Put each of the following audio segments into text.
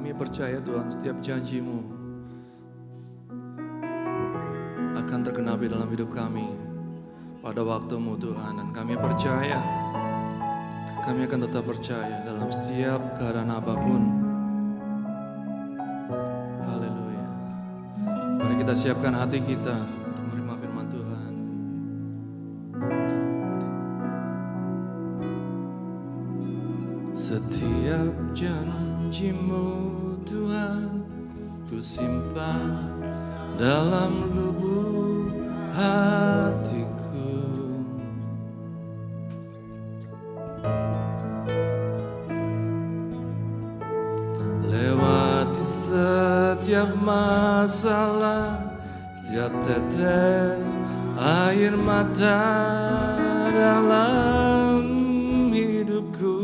kami percaya Tuhan setiap janji-Mu akan tergenapi dalam hidup kami pada waktu-Mu Tuhan. Dan kami percaya, kami akan tetap percaya dalam setiap keadaan apapun. Haleluya. Mari kita siapkan hati kita untuk menerima firman Tuhan. Setiap janji-Mu Tuhan ku simpan dalam lubuk hatiku. Lewati setiap masalah, setiap tetes air mata dalam hidupku.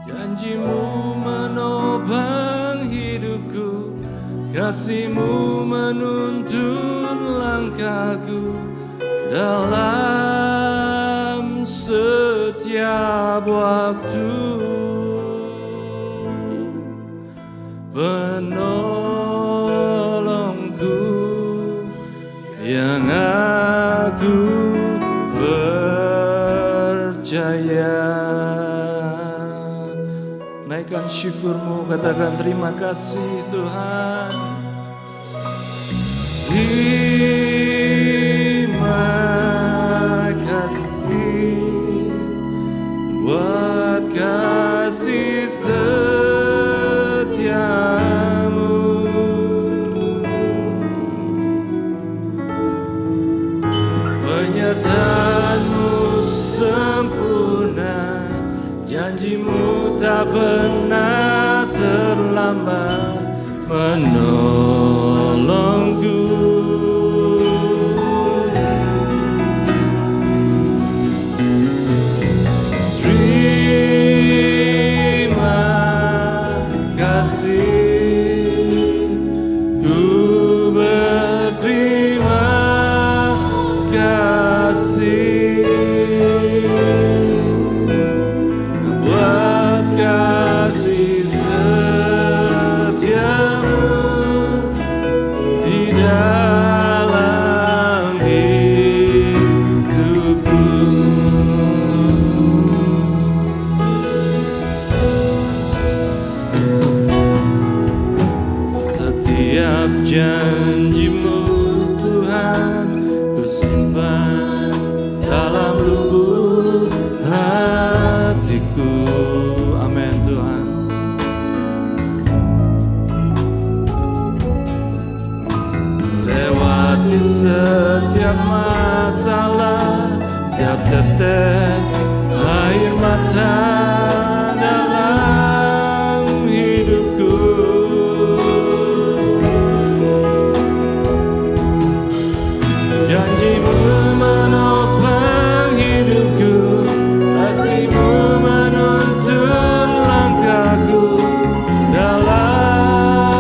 Janji-Mu menopang hidupku, kasih-Mu menuntun langkahku dalam setiap waktu. Penolongku yang aku percaya. Naikkan syukur-Mu, katakan terima kasih Tuhan. Terima kasih buat kasih setia-Mu. Penyertaan-Mu sempurna, janji-Mu tak pernah terlambat menolongku. Terima kasih, ku berterima kasih buat kasih setia-Mu di dalam hidupku. Setiap janji-Mu Tuhan ku simpan dalam lubuk hatiku. Amin Tuhan. Lewati setiap masalah, setiap tetes air mata dalam hidupku. Janji-Mu menopang hidupku, kasih-Mu menuntun langkahku dalam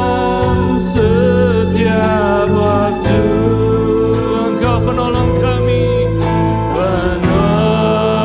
setiap waktu. Engkau penolong kami, penolong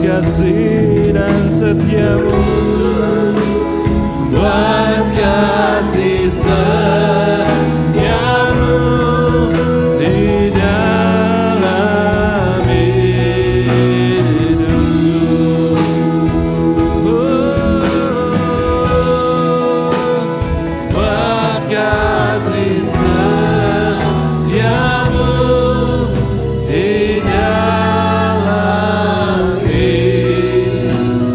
kasih dan setiamu, buat kasih setiamu di dalam hidupku. Buat kasih setiamu di dalam hidupku.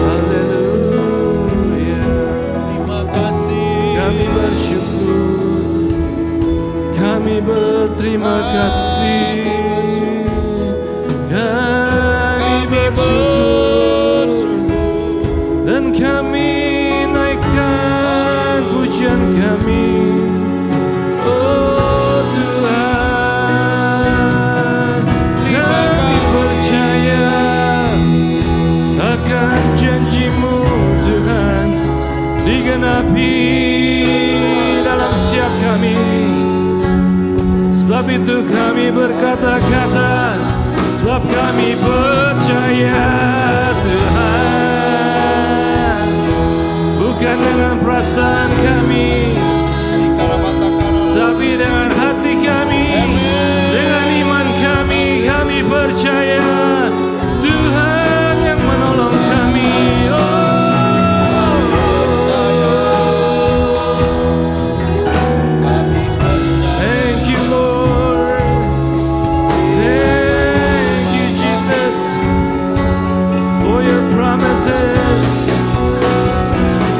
Haleluya. Terima kasih. Kami bersyukur, kami berterima kasih, kami bersyukur, dan kami naikkan pujian kami. Oh Tuhan, kami percaya akan janji-Mu Tuhan digenapi dalam setiap kami. Sebab itu kami berkata-kata, sebab kami percaya Tuhan, bukan dengan perasaan kami, tapi dengan hati kami, dengan iman kami, kami percaya Tuhan yang menolong kami. Thank you Lord, thank you Jesus for your promises,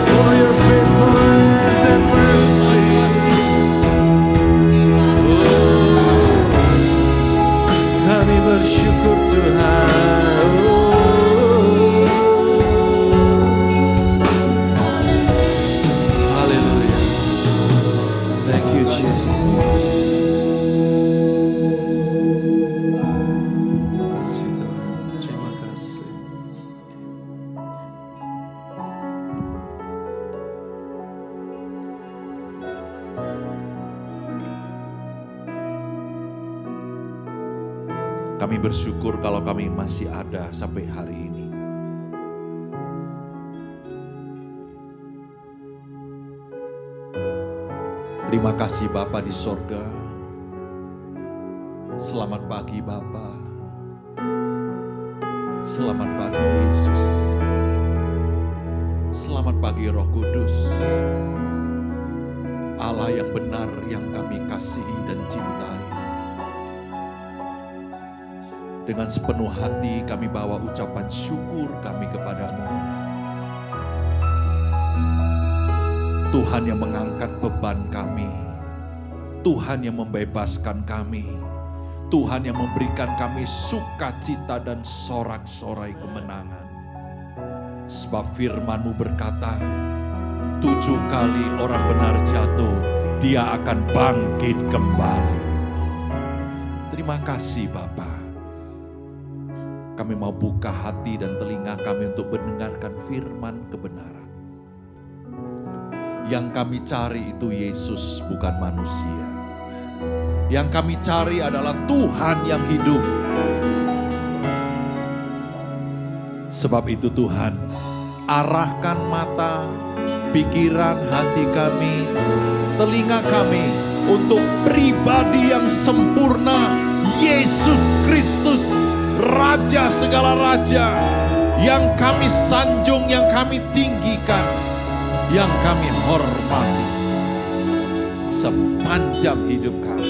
for your faithfulness and mercy. Kami bersyukur Tuhan. Haleluya. Thank you Jesus. Terima kasih Tuhan. Terima kasih. Kami bersyukur kalau kami masih ada sampai hari ini. Terima kasih Bapa di sorga. Selamat pagi Bapa. Selamat pagi Yesus. Selamat pagi Roh Kudus. Allah yang benar yang kami kasihi dan cintai. Dengan sepenuh hati kami bawa ucapan syukur kami kepadamu. Tuhan yang mengangkat beban kami. Tuhan yang membebaskan kami. Tuhan yang memberikan kami sukacita dan sorak-sorai kemenangan. Sebab firman-Mu berkata, 7 kali orang benar jatuh, dia akan bangkit kembali. Terima kasih Bapa. Kami mau buka hati dan telinga kami untuk mendengarkan firman kebenaran. Yang kami cari itu Yesus, bukan manusia. Yang kami cari adalah Tuhan yang hidup. Sebab itu Tuhan, arahkan mata, pikiran hati kami, telinga kami untuk pribadi yang sempurna, Yesus Kristus, Raja segala raja, yang kami sanjung, yang kami tinggikan, yang kami hormati sepanjang hidup kami.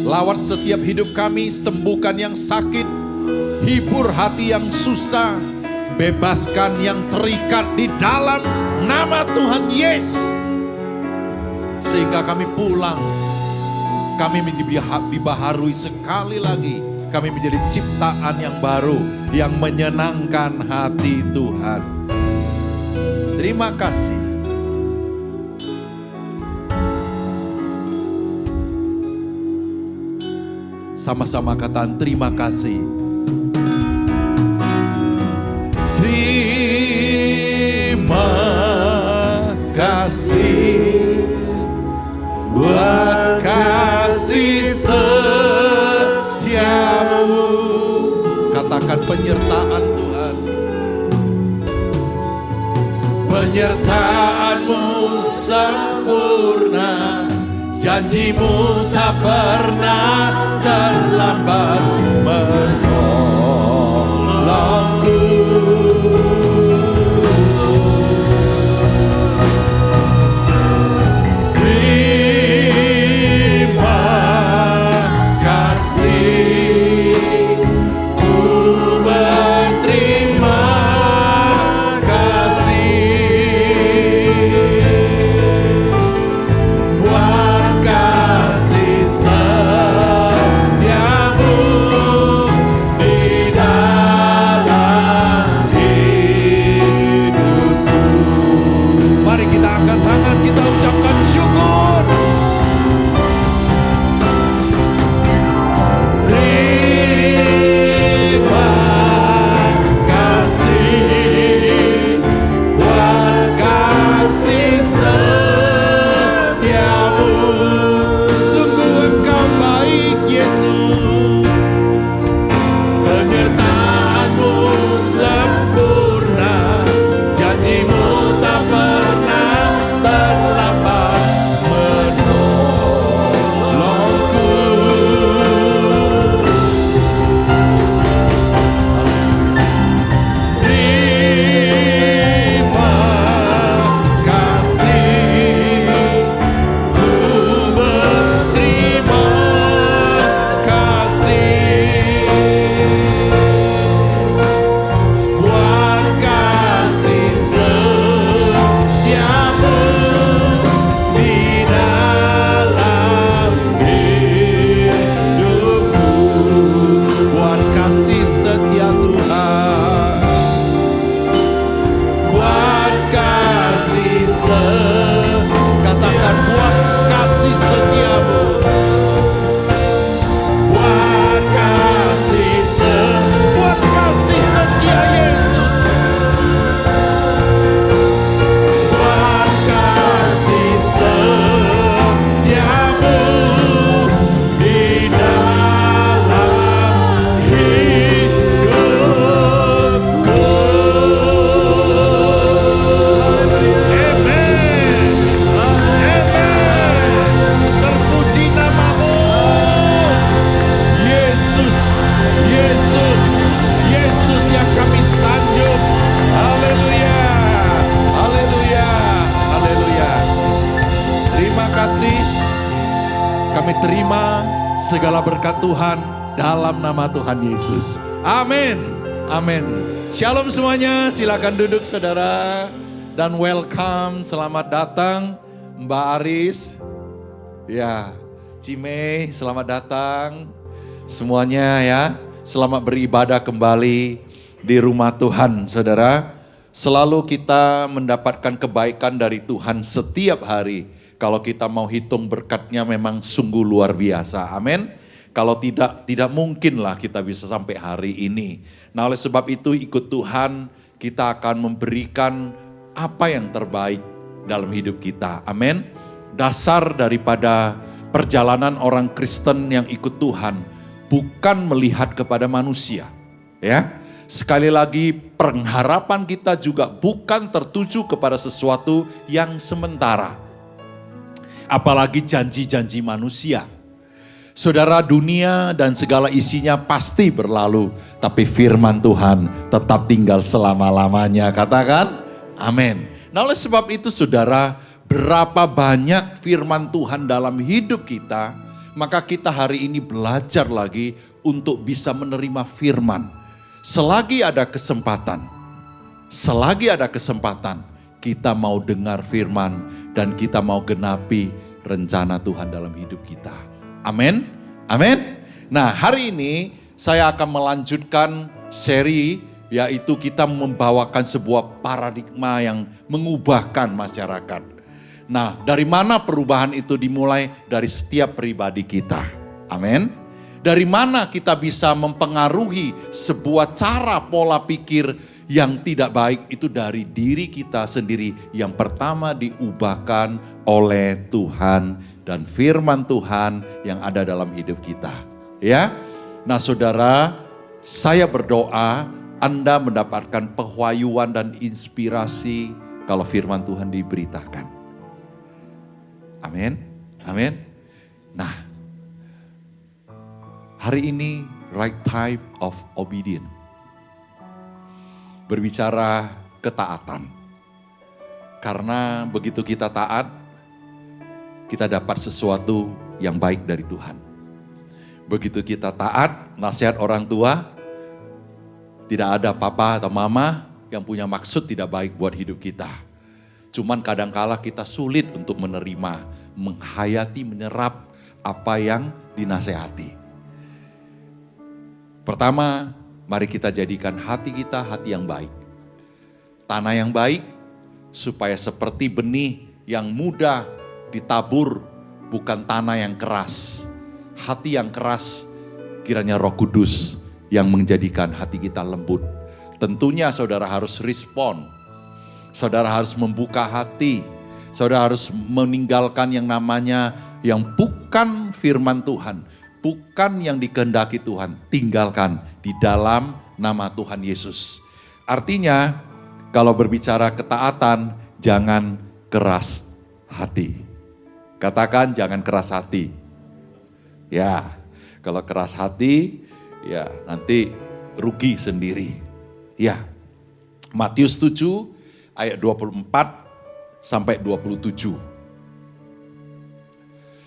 Lawat setiap hidup kami, sembuhkan yang sakit, hibur hati yang susah, bebaskan yang terikat di dalam nama Tuhan Yesus. Sehingga kami pulang, kami dibaharui sekali lagi, kami menjadi ciptaan yang baru, yang menyenangkan hati Tuhan. Terima kasih. Sama-sama katakan terima kasih. Terima kasih, buat kasih setiamu. Katakan penyertaan Tuhan. Penyertaan-Mu sempurna, janji-Mu tak pernah terlambat menolongku. Terima kasih, ku berterima kasih buat kasih setiamu di dalam hidupku. Mari kita angkat tangan, kita ucapkan syukur. Terima kasih buat kasih setiamu. Sungguh Engkau baik, Yesus. Penyertaan-Mu sempurna, janji-Mu tak pernah terlambat menolongku. Terima kasih, ku berterima kasih buat kasih setiamu di dalam hidupku. Buat kasih setia Tuhan, buat kasih katakan buat kasih setiamu, buat kasih buat kasih setia Yesus, buat kasih setiamu di dalam hidupku. Amen. Amen. Terpuji nama-Mu, Yesus. Yesus. Yesus yang kami sanjung. Haleluya. Haleluya. Haleluya. Terima kasih. Kami terima segala berkat Tuhan dalam nama Tuhan Yesus. Amin. Amin. Shalom semuanya. Silakan duduk saudara. Dan welcome. Selamat datang Mbak Aris. Ya, Cime, selamat datang. Semuanya ya. Selamat beribadah kembali di rumah Tuhan saudara. Selalu kita mendapatkan kebaikan dari Tuhan setiap hari. Kalau kita mau hitung berkatnya memang sungguh luar biasa. Amin. Kalau tidak mungkinlah kita bisa sampai hari ini. Nah oleh sebab itu ikut Tuhan kita akan memberikan apa yang terbaik dalam hidup kita. Amin. Dasar daripada perjalanan orang Kristen yang ikut Tuhan bukan melihat kepada manusia. Ya. Sekali lagi pengharapan kita juga bukan tertuju kepada sesuatu yang sementara. Apalagi janji-janji manusia. Saudara, dunia dan segala isinya pasti berlalu, tapi firman Tuhan tetap tinggal selama-lamanya. Katakan, amin. Nah oleh sebab itu saudara, berapa banyak firman Tuhan dalam hidup kita, maka kita hari ini belajar lagi untuk bisa menerima firman. Selagi ada kesempatan, kita mau dengar firman dan kita mau genapi rencana Tuhan dalam hidup kita. Amin. Amin. Nah, hari ini saya akan melanjutkan seri, yaitu kita membawakan sebuah paradigma yang mengubahkan masyarakat. Nah, dari mana perubahan itu dimulai? Dari setiap pribadi kita. Amin. Dari mana kita bisa mempengaruhi sebuah cara pola pikir Yang tidak baik itu dari diri kita sendiri. Yang pertama diubahkan oleh Tuhan dan firman Tuhan yang ada dalam hidup kita. Ya, nah saudara, saya berdoa Anda mendapatkan pewahyuan dan inspirasi kalau firman Tuhan diberitakan. Amin, amin. Nah, hari ini right type of obedience. Berbicara ketaatan. Karena begitu kita taat, kita dapat sesuatu yang baik dari Tuhan. Begitu kita taat, nasihat orang tua, tidak ada papa atau mama yang punya maksud tidak baik buat hidup kita. Cuman kadangkala kita sulit untuk menerima, menghayati, menyerap apa yang dinasehati. Pertama, mari kita jadikan hati kita hati yang baik. Tanah yang baik, supaya seperti benih yang mudah ditabur, bukan tanah yang keras. Hati yang keras, kiranya Roh Kudus yang menjadikan hati kita lembut. Tentunya saudara harus respon. Saudara harus membuka hati. Saudara harus meninggalkan yang namanya yang bukan firman Tuhan. Bukan yang dikehendaki Tuhan. Tinggalkan di dalam nama Tuhan Yesus. Artinya kalau berbicara ketaatan, jangan keras hati. Katakan jangan keras hati. Ya, kalau keras hati, ya nanti rugi sendiri. Ya, Matius 7 ayat 24 sampai 27.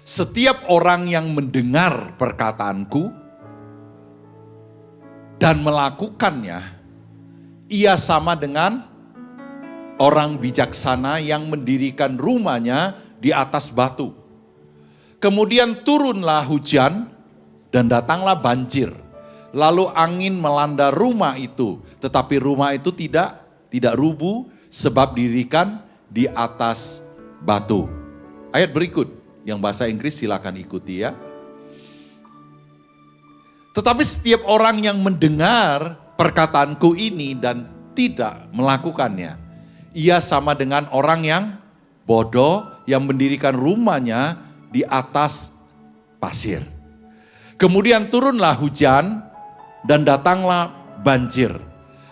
Setiap orang yang mendengar perkataanku dan melakukannya, ia sama dengan orang bijaksana yang mendirikan rumahnya di atas batu. Kemudian turunlah hujan dan datanglah banjir. Lalu angin melanda rumah itu, tetapi rumah itu tidak rubuh sebab didirikan di atas batu. Ayat berikut yang bahasa Inggris silakan ikuti ya. Tetapi setiap orang yang mendengar perkataanku ini dan tidak melakukannya, ia sama dengan orang yang bodoh yang mendirikan rumahnya di atas pasir. Kemudian turunlah hujan dan datanglah banjir.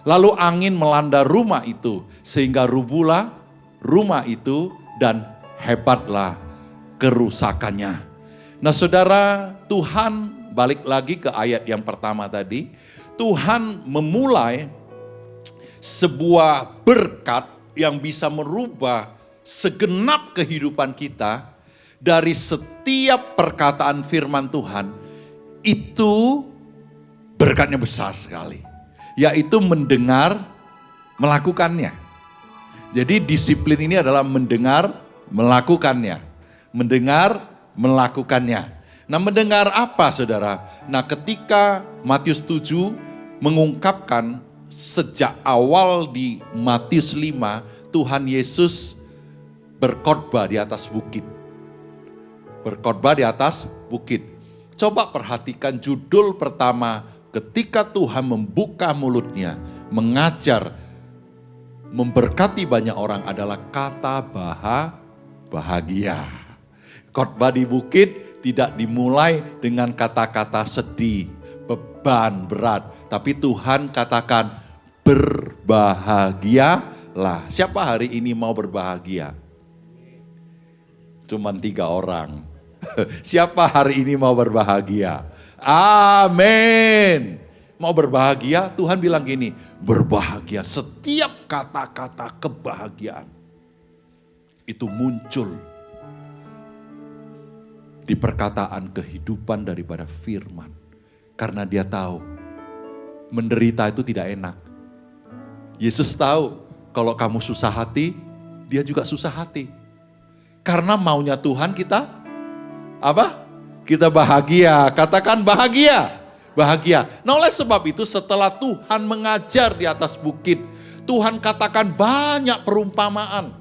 Lalu angin melanda rumah itu sehingga rubuhlah rumah itu dan hebatlah kerusakannya. Nah saudara, Tuhan balik lagi ke ayat yang pertama tadi. Tuhan memulai sebuah berkat yang bisa merubah segenap kehidupan kita dari setiap perkataan firman Tuhan. Itu berkatnya besar sekali. Yaitu mendengar, melakukannya. Jadi disiplin ini adalah mendengar, melakukannya. Mendengar, melakukannya. Nah mendengar apa saudara? Nah ketika Matius 7 mengungkapkan sejak awal di Matius 5, Tuhan Yesus berkhotbah di atas bukit. Berkhotbah di atas bukit. Coba perhatikan judul pertama ketika Tuhan membuka mulutnya, mengajar, memberkati banyak orang adalah kata bahagia. Khotbah di bukit tidak dimulai dengan kata-kata sedih, beban, berat. Tapi Tuhan katakan berbahagialah. Siapa hari ini mau berbahagia? Cuman 3 orang. Siapa hari ini mau berbahagia? Amin. Mau berbahagia, Tuhan bilang gini, berbahagia. Setiap kata-kata kebahagiaan itu muncul di perkataan kehidupan daripada firman. Karena dia tahu menderita itu tidak enak. Yesus tahu kalau kamu susah hati, dia juga susah hati. Karena maunya Tuhan kita apa? Kita bahagia. Katakan bahagia. Bahagia. Nah oleh sebab itu setelah Tuhan mengajar di atas bukit, Tuhan katakan banyak perumpamaan.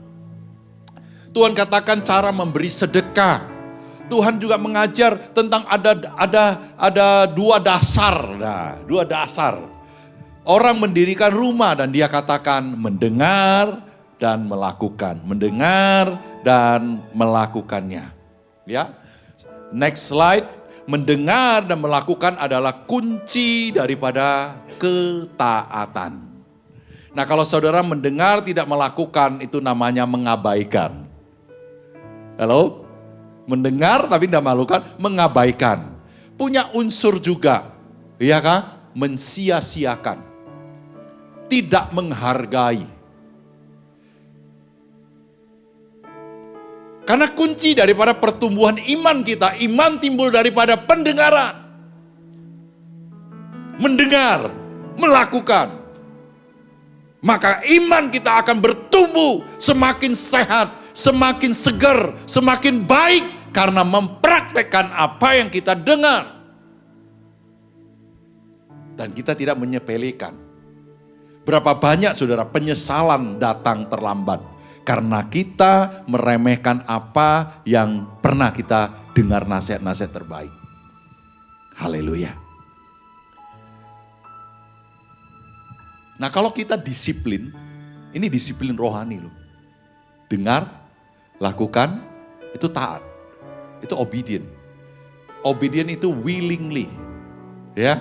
Tuhan katakan cara memberi sedekah. Tuhan juga mengajar tentang ada 2 dasar. Nah, 2 dasar. Orang mendirikan rumah dan dia katakan mendengar dan melakukan. Mendengar dan melakukannya. Ya. Next slide. Mendengar dan melakukan adalah kunci daripada ketaatan. Nah, kalau saudara mendengar tidak melakukan, itu namanya mengabaikan. Halo? Mendengar tapi tidak melakukan, mengabaikan. Punya unsur juga, iya kah? Mensia-siakan. Tidak menghargai. Karena kunci daripada pertumbuhan iman kita, iman timbul daripada pendengaran. Mendengar, melakukan. Maka iman kita akan bertumbuh semakin sehat, semakin segar, semakin baik karena mempraktekkan apa yang kita dengar. Dan kita tidak menyepelekan. Berapa banyak saudara penyesalan datang terlambat. Karena kita meremehkan apa yang pernah kita dengar nasihat-nasihat terbaik. Haleluya. Nah, kalau kita disiplin, ini disiplin rohani loh. Dengar, lakukan, itu taat. Itu obedient. Obedient itu willingly. Ya.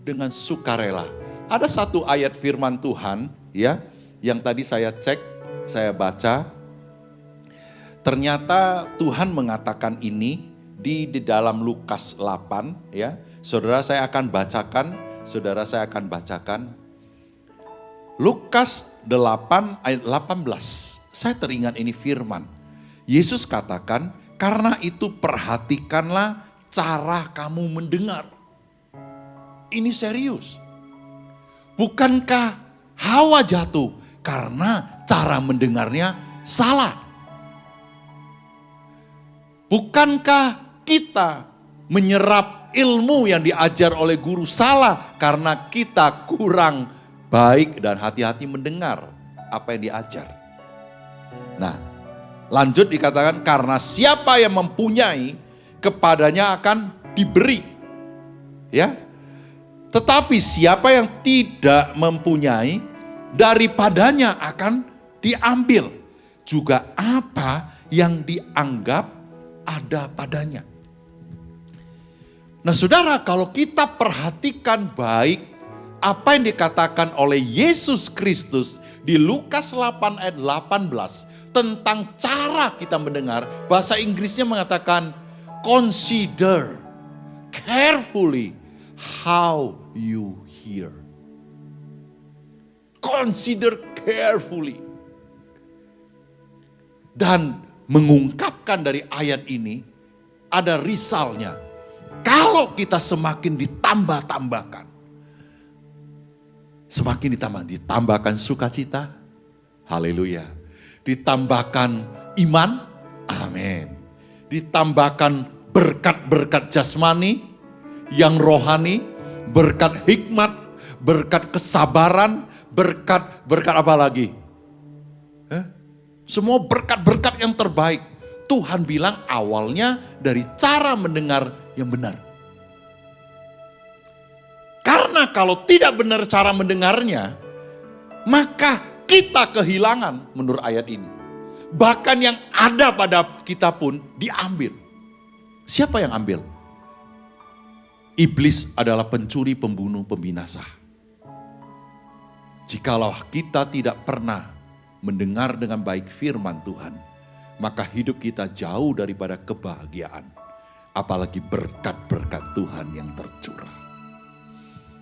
Dengan sukarela. Ada satu ayat firman Tuhan, ya, yang tadi saya cek, saya baca, ternyata Tuhan mengatakan ini di dalam Lukas 8, ya. Saudara saya akan bacakan, Lukas 8 ayat 18. Saya teringat ini firman. Yesus katakan, karena itu perhatikanlah cara kamu mendengar. Ini serius. Bukankah Hawa jatuh karena cara mendengarnya salah? Bukankah kita menyerap ilmu yang diajar oleh guru salah karena kita kurang baik dan hati-hati mendengar apa yang diajar? Nah, lanjut dikatakan karena siapa yang mempunyai kepadanya akan diberi. Ya. Tetapi siapa yang tidak mempunyai, daripadanya akan diambil. Juga apa yang dianggap ada padanya. Nah saudara, kalau kita perhatikan baik apa yang dikatakan oleh Yesus Kristus di Lukas 8 ayat 18 tentang cara kita mendengar, bahasa Inggrisnya mengatakan consider carefully how you hear. Consider carefully. Dan mengungkapkan dari ayat ini ada risalnya. Kalau kita semakin ditambahkan. Semakin ditambahkan sukacita. Haleluya. Ditambahkan iman. Amin. Ditambahkan berkat-berkat jasmani yang rohani, berkat hikmat, berkat kesabaran, berkat apa lagi? Semua berkat-berkat yang terbaik. Tuhan bilang awalnya dari cara mendengar yang benar. Karena kalau tidak benar cara mendengarnya, maka kita kehilangan menurut ayat ini. Bahkan yang ada pada kita pun diambil. Siapa yang ambil? Iblis adalah pencuri, pembunuh, pembinasa. Jikalau kita tidak pernah mendengar dengan baik firman Tuhan, maka hidup kita jauh daripada kebahagiaan. Apalagi berkat-berkat Tuhan yang tercurah.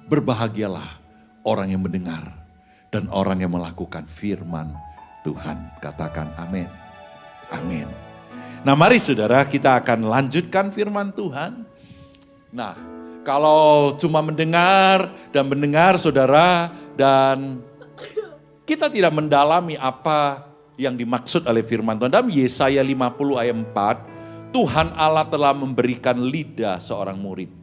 Berbahagialah orang yang mendengar dan orang yang melakukan firman Tuhan. Katakan amin. Amin. Nah mari saudara, kita akan lanjutkan firman Tuhan. Nah, kalau cuma mendengar saudara, dan kita tidak mendalami apa yang dimaksud oleh firman Tuhan. Dalam Yesaya 50 ayat 4, Tuhan Allah telah memberikan lidah seorang murid.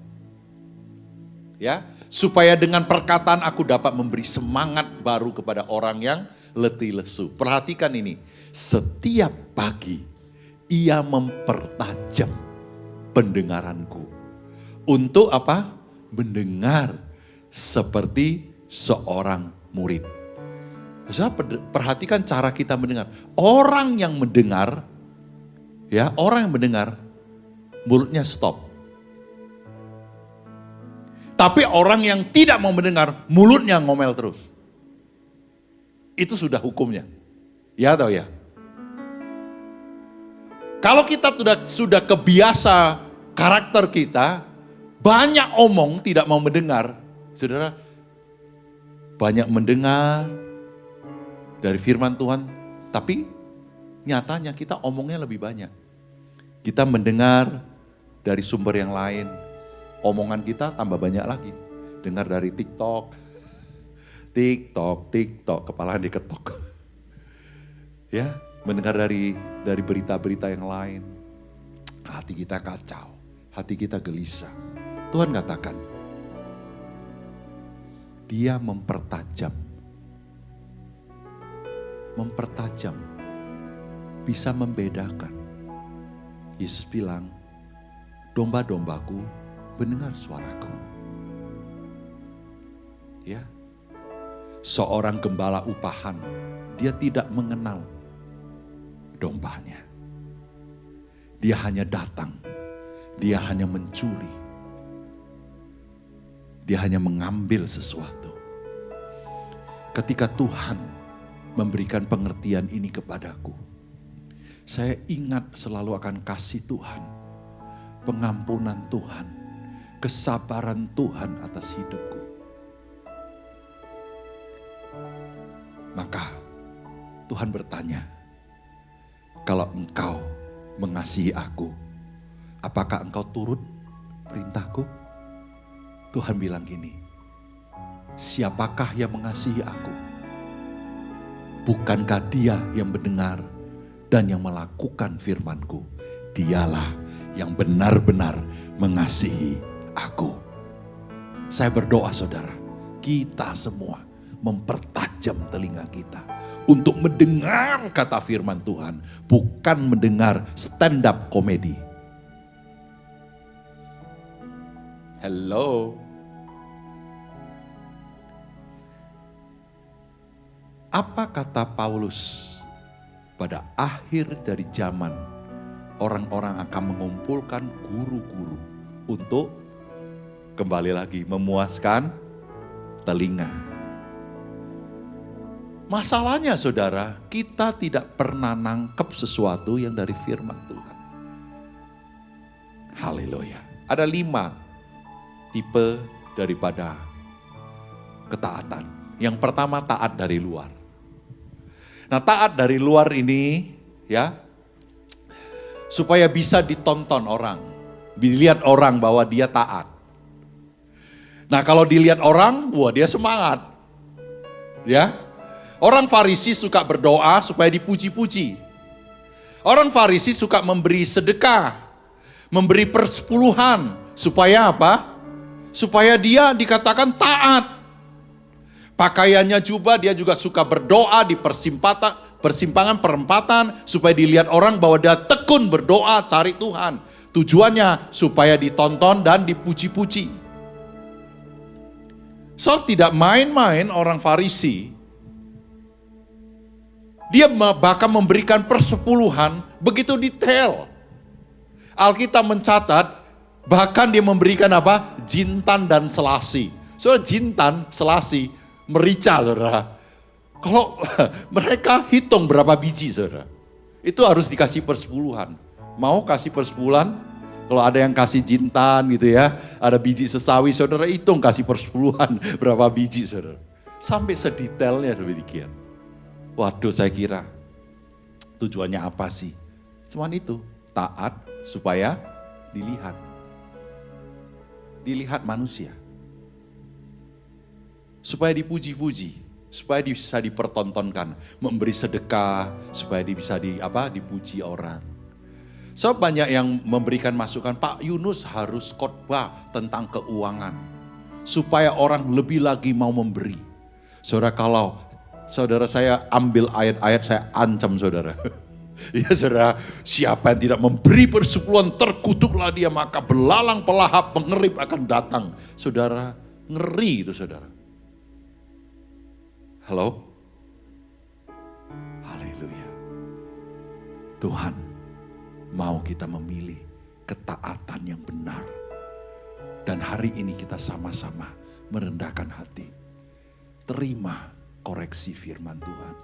Ya, supaya dengan perkataan aku dapat memberi semangat baru kepada orang yang letih lesu. Perhatikan ini, setiap pagi ia mempertajam pendengaranku. Untuk apa? Mendengar seperti seorang murid. Saudara perhatikan cara kita mendengar. Orang yang mendengar, ya, orang yang mendengar, mulutnya stop. Tapi orang yang tidak mau mendengar, mulutnya ngomel terus. Itu sudah hukumnya. Ya atau ya? Kalau kita sudah kebiasa karakter kita, banyak omong tidak mau mendengar. Saudara, banyak mendengar dari firman Tuhan, tapi nyatanya kita omongnya lebih banyak. Kita mendengar dari sumber yang lain, omongan kita tambah banyak lagi. Dengar dari TikTok, kepala diketok. Ya, mendengar dari berita-berita yang lain. Hati kita kacau, hati kita gelisah. Tuhan katakan, Dia mempertajam, bisa membedakan. Yesus bilang, domba-dombaku mendengar suaraku. Ya, seorang gembala upahan, dia tidak mengenal dombanya. Dia hanya datang, dia hanya mencuri, dia hanya mengambil sesuatu. Ketika Tuhan memberikan pengertian ini kepadaku, saya ingat selalu akan kasih Tuhan, pengampunan Tuhan, kesabaran Tuhan atas hidupku. Maka Tuhan bertanya, kalau engkau mengasihi aku, apakah engkau turut perintahku? Tuhan bilang gini, siapakah yang mengasihi aku? Bukankah dia yang mendengar dan yang melakukan firman-Ku? Dialah yang benar-benar mengasihi aku. Saya berdoa saudara, kita semua mempertajam telinga kita untuk mendengar kata firman Tuhan, bukan mendengar stand up komedi. Hello. Apa kata Paulus? Pada akhir dari zaman, orang-orang akan mengumpulkan guru-guru untuk kembali lagi memuaskan telinga. Masalahnya saudara, kita tidak pernah nangkep sesuatu yang dari firman Tuhan. Haleluya. Ada 5 tipe daripada ketaatan. Yang pertama, taat dari luar. Nah, taat dari luar ini ya, supaya bisa ditonton orang, dilihat orang bahwa dia taat. Nah, kalau dilihat orang, wah dia semangat. Ya. Orang Farisi suka berdoa supaya dipuji-puji. Orang Farisi suka memberi sedekah, memberi persepuluhan, supaya apa? Supaya dia dikatakan taat. Pakaiannya dia juga suka berdoa di persimpangan perempatan supaya dilihat orang bahwa dia tekun berdoa cari Tuhan. Tujuannya supaya ditonton dan dipuji-puji. So tidak main-main orang Farisi. Dia bahkan memberikan persepuluhan begitu detail. Alkitab mencatat bahkan dia memberikan apa? Jintan dan selasi. So jintan, selasi, merica saudara. Kalau mereka hitung berapa biji saudara, itu harus dikasih persepuluhan. Mau kasih persepuluhan? Kalau ada yang kasih jintan gitu ya, ada biji sesawi saudara, hitung kasih persepuluhan berapa biji saudara. Sampai sedetailnya demikian. Waduh, saya kira tujuannya apa sih? Cuman itu, taat supaya dilihat. Dilihat manusia. Supaya dipuji-puji, supaya bisa dipertontonkan, memberi sedekah, supaya bisa dipuji orang. So banyak yang memberikan masukan, Pak Yunus harus khotbah tentang keuangan, supaya orang lebih lagi mau memberi. Saudara, kalau saudara saya ambil ayat-ayat, saya ancam saudara. Ya saudara, siapa yang tidak memberi persepuluhan terkutuklah dia, maka belalang pelahap pengerip akan datang. Saudara, ngeri itu saudara. Halo? Haleluya. Tuhan mau kita memilih ketaatan yang benar. Dan hari ini kita sama-sama merendahkan hati. Terima koreksi firman Tuhan.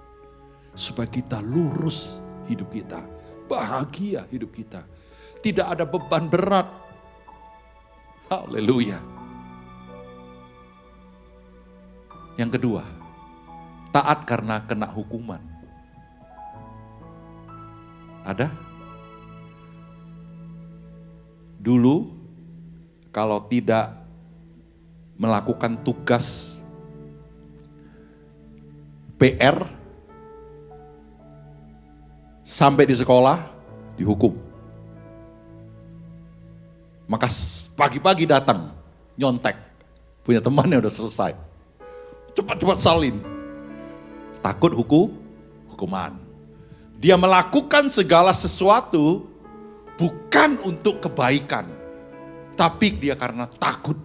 Supaya kita lurus hidup kita. Bahagia hidup kita. Tidak ada beban berat. Haleluya. Yang kedua, taat karena kena hukuman. Ada? Dulu kalau tidak melakukan tugas PR sampai di sekolah dihukum. Maka pagi-pagi datang nyontek. Punya teman yang udah selesai. Cepat-cepat salin. Takut hukuman. Dia melakukan segala sesuatu bukan untuk kebaikan. Tapi dia karena takut.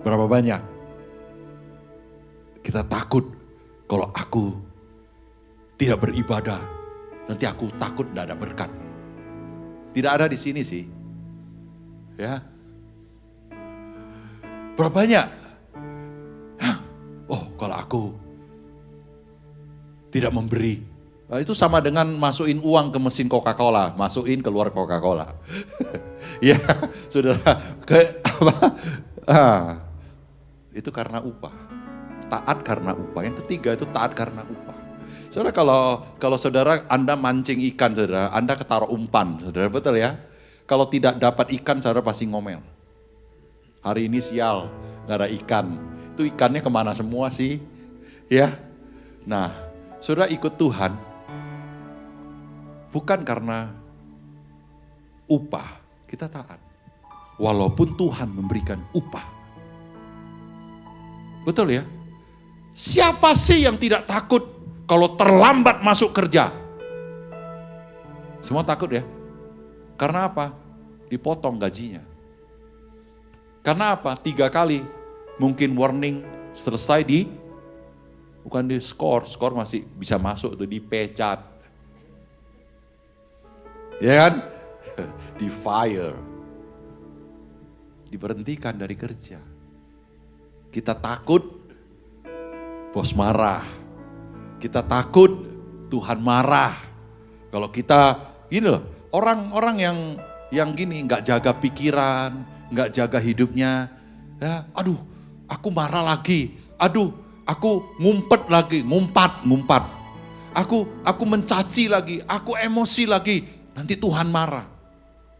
Berapa banyak kita takut kalau aku tidak beribadah, nanti aku takut tidak ada berkat. Tidak ada di sini sih. Ya. Berapa banyak? Oh, kalau aku tidak memberi, nah, itu sama dengan masukin uang ke mesin Coca-Cola, masukin keluar Coca-Cola. Ya, saudara, itu karena upah. Taat karena upah. Yang ketiga itu taat karena upah. Saudara, kalau saudara Anda mancing ikan, saudara, Anda ketaruh umpan, saudara, betul ya? Kalau tidak dapat ikan, saudara pasti ngomel. Hari ini sial, gak ada ikan. Itu ikannya kemana semua sih? Ya. Nah, saudara ikut Tuhan bukan karena upah, kita taat. Walaupun Tuhan memberikan upah. Betul ya? Siapa sih yang tidak takut kalau terlambat masuk kerja? Semua takut ya? Karena apa? Dipotong gajinya. Karena apa? 3 kali mungkin warning selesai bukan di skor masih bisa masuk tuh, dipecat. Ya kan? Di fire. Diberhentikan dari kerja. Kita takut bos marah. Kita takut Tuhan marah. Kalau kita gini loh, orang-orang yang gini nggak jaga pikiran, nggak jaga hidupnya. Ya, aduh, aku marah lagi. Aduh, aku ngumpet lagi, ngumpat. Aku mencaci lagi, aku emosi lagi. Nanti Tuhan marah.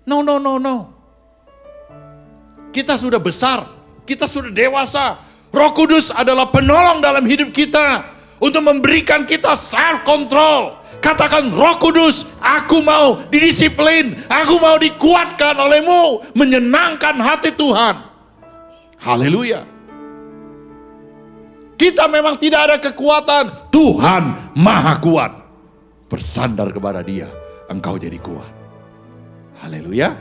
No. Kita sudah besar, kita sudah dewasa. Roh Kudus adalah penolong dalam hidup kita untuk memberikan kita self control. Katakan, Roh Kudus, aku mau didisiplin, aku mau dikuatkan olehmu, menyenangkan hati Tuhan. Haleluya. Kita memang tidak ada kekuatan, Tuhan Maha Kuat. Bersandar kepada Dia, engkau jadi kuat. Haleluya.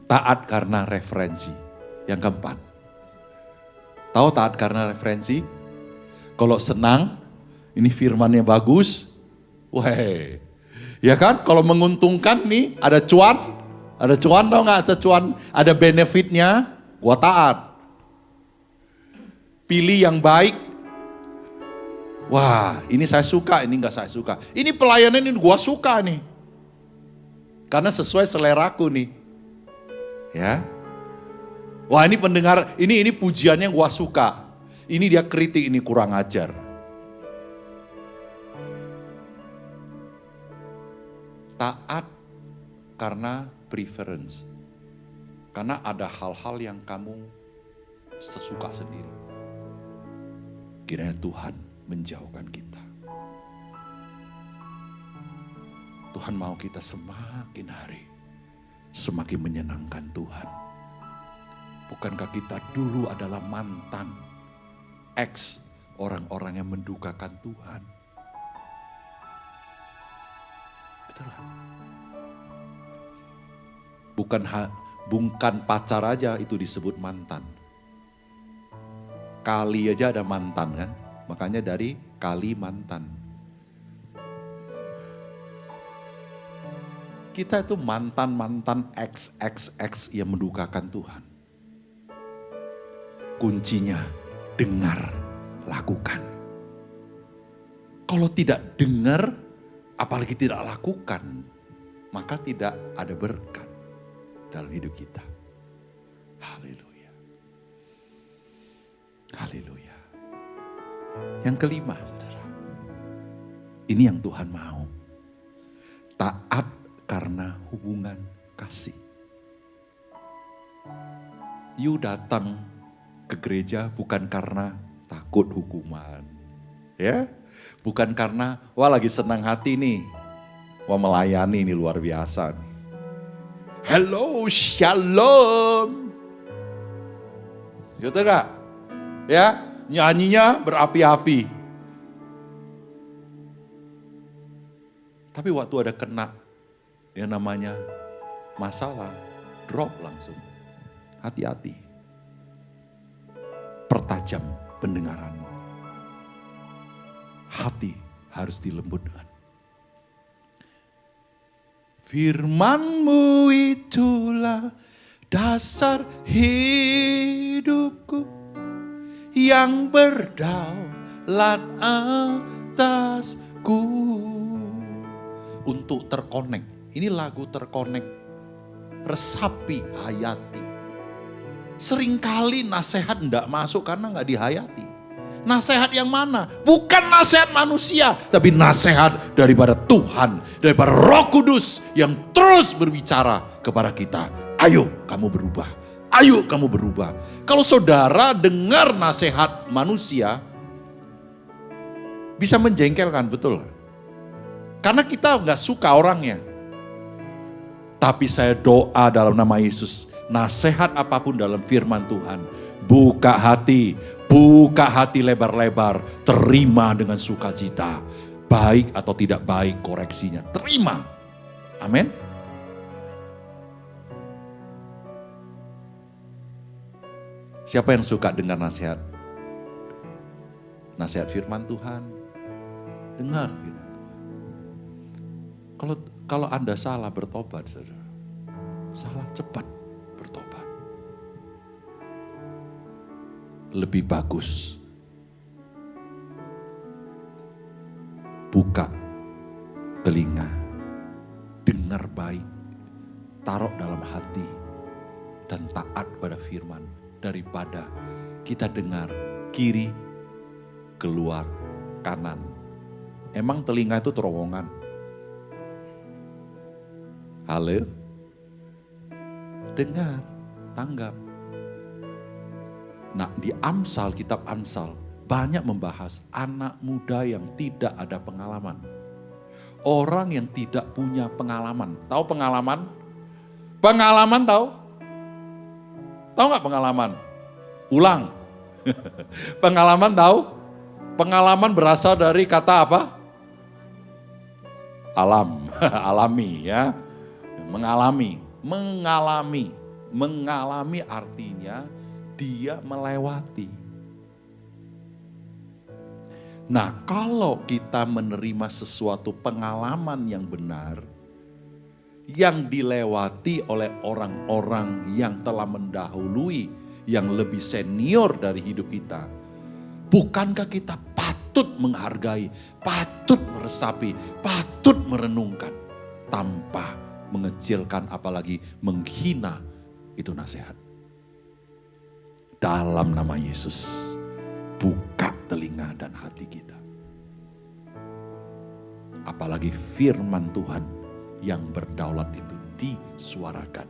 Taat karena referensi. Yang keempat, tahu taat karena referensi? Kalau senang, ini firmannya bagus, weh, ya kan? Kalau menguntungkan nih, ada cuan tau nggak? Ada cuan, ada benefitnya, gua taat. Pilih yang baik, wah, ini saya suka, ini nggak saya suka. Ini pelayanan ini gua suka nih, karena sesuai seleraku nih, ya. Wah, ini pendengar, ini pujiannya gua suka. Ini dia kritik, ini kurang ajar. Taat karena preference. Karena ada hal-hal yang kamu sesuka sendiri. Kiranya Tuhan menjauhkan kita. Tuhan mau kita semakin hari semakin menyenangkan Tuhan. Bukankah kita dulu adalah mantan ex orang-orang yang mendukakan Tuhan? Betul lah. Bukan pacar aja itu disebut mantan. Kali aja ada mantan kan. Makanya dari Kalimantan. Kita itu mantan-mantan XXX yang mendukakan Tuhan. Kuncinya dengar, lakukan. Kalau tidak dengar, apalagi tidak lakukan, maka tidak ada berkat dalam hidup kita. Haleluya. Haleluya. Yang kelima, saudara. Ini yang Tuhan mau. Taat karena hubungan kasih. You datang ke gereja bukan karena takut hukuman. Ya, bukan karena, wah lagi senang hati nih. Wah melayani ini luar biasa nih. Hello, shalom. Gitu gak? Ya, nyanyinya berapi-api. Tapi waktu ada kena yang namanya masalah, drop langsung. Hati-hati. Pertajam pendengaranmu. Hati harus dilembutkan. Firman-Mu itulah dasar hidupku yang berdaulat atasku. Untuk terkonek. Ini lagu terkonek. Resapi, hayati. Seringkali nasihat enggak masuk karena enggak dihayati. Nasihat yang mana? Bukan nasihat manusia, tapi nasihat daripada Tuhan, daripada Roh Kudus yang terus berbicara kepada kita. Ayo kamu berubah, ayo kamu berubah. Kalau saudara dengar nasihat manusia, bisa menjengkelkan, betul? Karena kita enggak suka orangnya. Tapi saya doa dalam nama Yesus, nasihat apapun dalam firman Tuhan, buka hati lebar-lebar, terima dengan sukacita. Baik atau tidak baik koreksinya, terima. Amin. Siapa yang suka dengar nasihat? Nasihat firman Tuhan. Dengar firman Tuhan. Kalau Anda salah bertobat, saudara. Salah cepat bertobat. Lebih bagus buka telinga, dengar baik, taruh dalam hati, dan taat pada firman daripada kita dengar kiri keluar kanan. Emang telinga itu terowongan? Halo? Dengar, tanggap. Nah, di Amsal, kitab Amsal, banyak membahas anak muda yang tidak ada pengalaman. Orang yang tidak punya pengalaman. Tahu pengalaman? Pengalaman tahu? Tahu nggak pengalaman? Ulang. Pengalaman tahu? Pengalaman berasal dari kata apa? Alam, alami ya. Mengalami artinya dia melewati. Nah, kalau kita menerima sesuatu pengalaman yang benar, yang dilewati oleh orang-orang yang telah mendahului, yang lebih senior dari hidup kita, bukankah kita patut menghargai, patut meresapi, patut merenungkan, tanpa mengecilkan apalagi menghina itu nasihat. Dalam nama Yesus, buka telinga dan hati kita. Apalagi firman Tuhan yang berdaulat itu disuarakan.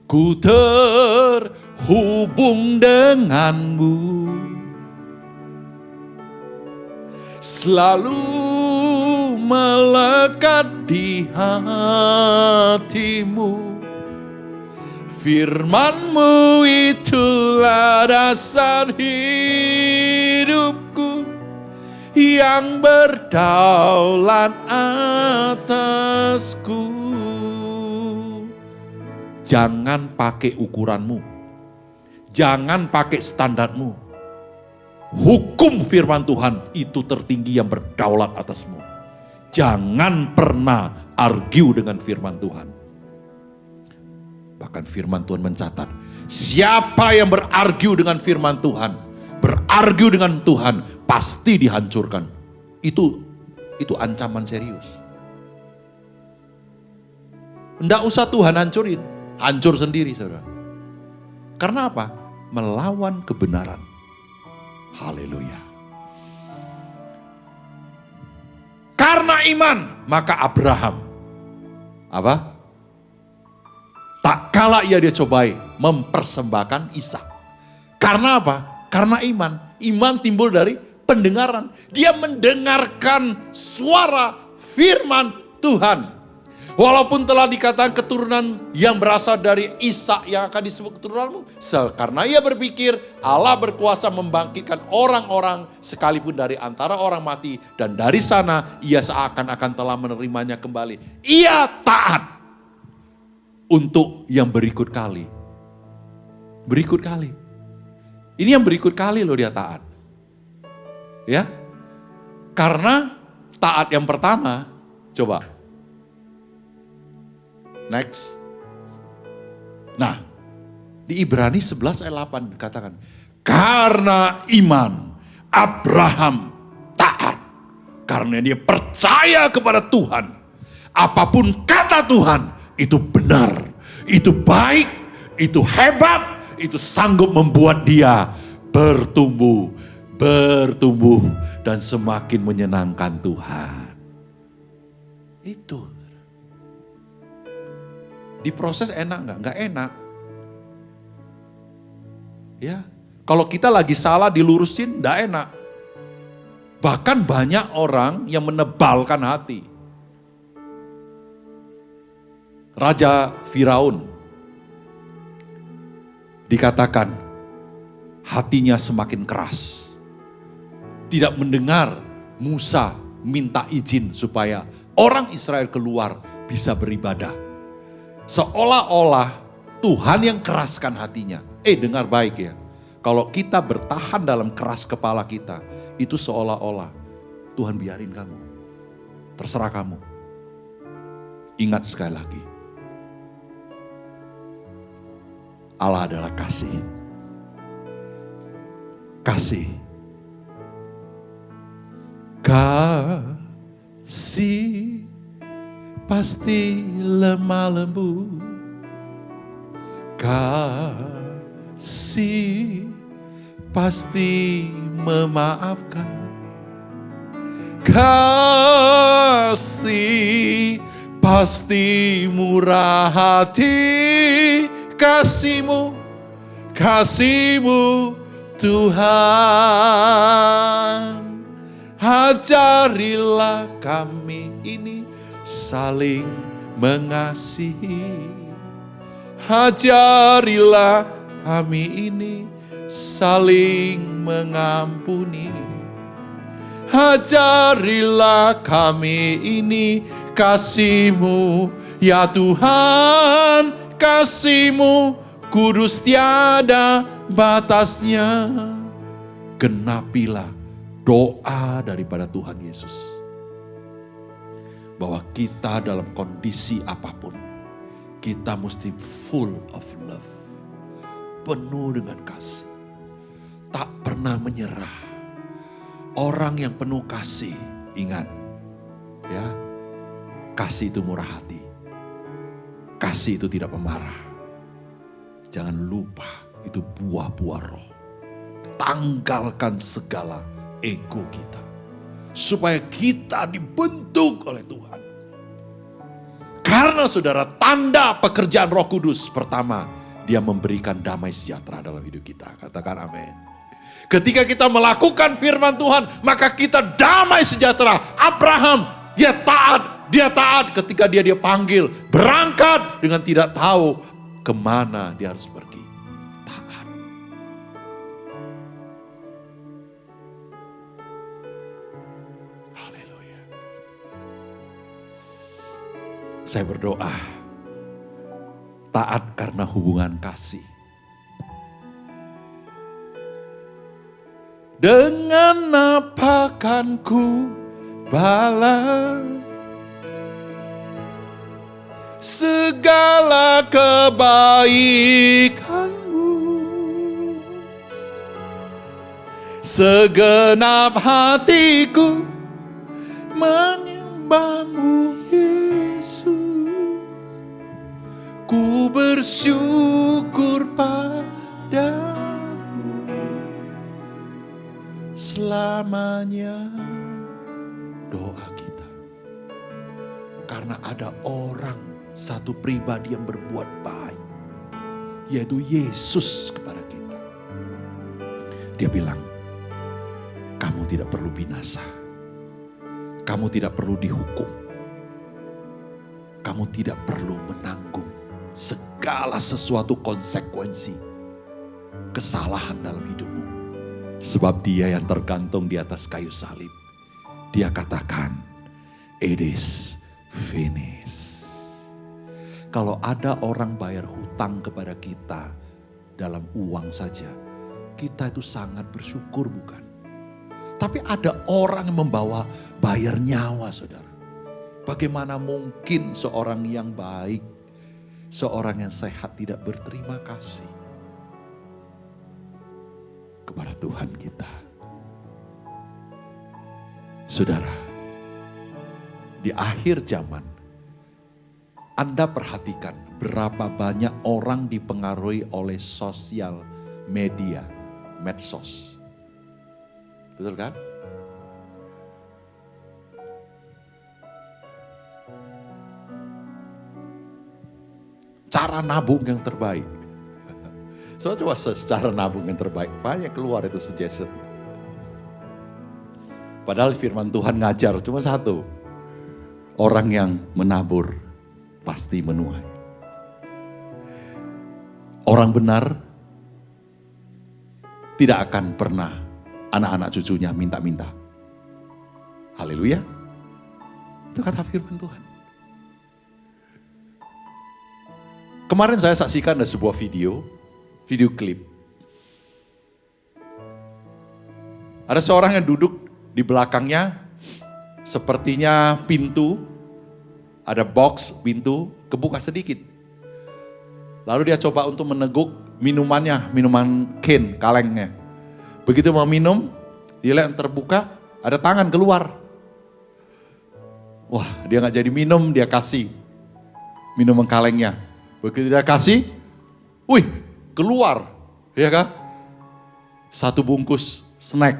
Ku terhubung denganmu, selalu melekat di hatimu. Firman-Mu itulah dasar hidupku yang berdaulat atasku. Jangan pakai ukuranmu. Jangan pakai standarmu. Hukum firman Tuhan itu tertinggi yang berdaulat atasmu. Jangan pernah argue dengan firman Tuhan. Bahkan firman Tuhan mencatat, siapa yang berargue dengan firman Tuhan, berargue dengan Tuhan, pasti dihancurkan. Itu ancaman serius. Enggak usah Tuhan hancurin, hancur sendiri saudara. Karena apa? Melawan kebenaran. Haleluya. Karena iman, maka Abraham apa? Tak kala ia cobai mempersembahkan Ishak. Karena apa? Karena iman. Iman timbul dari pendengaran. Dia mendengarkan suara firman Tuhan. Walaupun telah dikatakan keturunan yang berasal dari Ishak yang akan disebut keturunanmu. Karena ia berpikir Allah berkuasa membangkitkan orang-orang sekalipun dari antara orang mati. Dan dari sana ia seakan-akan telah menerimanya kembali. Ia taat untuk yang berikut kali. Berikut kali. Ini yang berikut kali loh dia taat. Ya. Karena taat yang pertama, coba. Next. Nah, di Ibrani 11 ayat 8 katakan, karena iman Abraham taat. Karena dia percaya kepada Tuhan. Apapun kata Tuhan, itu benar, itu baik, itu hebat, itu sanggup membuat dia bertumbuh, dan semakin menyenangkan Tuhan. Itu. Diproses enak nggak? Nggak enak. Ya, kalau kita lagi salah dilurusin, nggak enak. Bahkan banyak orang yang menebalkan hati. Raja Firaun dikatakan hatinya semakin keras. Tidak mendengar Musa minta izin supaya orang Israel keluar bisa beribadah. Seolah-olah Tuhan yang keraskan hatinya. Dengar baik ya. Kalau kita bertahan dalam keras kepala kita, itu seolah-olah Tuhan biarin kamu. Terserah kamu. Ingat sekali lagi. Allah adalah kasih. Kasih. Kasih pasti lemah lembut. Kasih pasti memaafkan. Kasih pasti murah hati. Kasih-Mu Tuhan. Ajarilah kami ini saling mengasihi. Ajarilah kami ini saling mengampuni. Ajarilah kami ini kasih-Mu ya Tuhan. Kasih-Mu kudus tiada batasnya. Genapilah doa daripada Tuhan Yesus. Bahwa kita dalam kondisi apapun, kita mesti full of love. Penuh dengan kasih. Tak pernah menyerah. Orang yang penuh kasih, ingat. Ya, kasih itu murah hati. Kasih itu tidak pemarah. Jangan lupa, itu buah-buah roh. Tanggalkan segala ego kita. Supaya kita dibentuk oleh Tuhan. Karena saudara, tanda pekerjaan Roh Kudus pertama, dia memberikan damai sejahtera dalam hidup kita. Katakan amin. Ketika kita melakukan firman Tuhan, maka kita damai sejahtera. Abraham, dia taat ketika dia panggil. Berangkat dengan tidak tahu kemana dia harus pergi. Taat. Haleluya. Saya berdoa. Taat karena hubungan kasih. Dengan apa kan ku balas segala kebaikanmu? Segenap hatiku menyembahmu Yesus. Ku bersyukur padamu selamanya. Doa kita. Karena ada orang, satu pribadi yang berbuat baik, yaitu Yesus kepada kita. Dia bilang, kamu tidak perlu binasa. Kamu tidak perlu dihukum. Kamu tidak perlu menanggung segala sesuatu konsekuensi kesalahan dalam hidupmu. Sebab dia yang tergantung di atas kayu salib, dia katakan, it is finished. Kalau ada orang bayar hutang kepada kita dalam uang saja, kita itu sangat bersyukur, bukan? Tapi ada orang yang membawa bayar nyawa, saudara. Bagaimana mungkin seorang yang baik, seorang yang sehat tidak berterima kasih kepada Tuhan kita? Saudara, di akhir zaman, Anda perhatikan berapa banyak orang dipengaruhi oleh sosial media, medsos. Betul kan? Cara nabung yang terbaik. So coba secara nabung yang terbaik. Banyak keluar itu suggestion. Padahal firman Tuhan ngajar cuma satu. Orang yang menabur pasti menuai. Orang benar tidak akan pernah anak-anak cucunya minta-minta. Haleluya. Itu kata firman Tuhan. Kemarin saya saksikan ada sebuah video klip. Ada seorang yang duduk di belakangnya, sepertinya pintu, ada box pintu, kebuka sedikit. Lalu dia coba untuk meneguk minumannya, minuman can, kalengnya. Begitu mau minum, dia lihat terbuka, ada tangan keluar. Wah, dia gak jadi minum, dia kasih minuman kalengnya. Begitu dia kasih, wih, keluar, ya kan? Satu bungkus snack.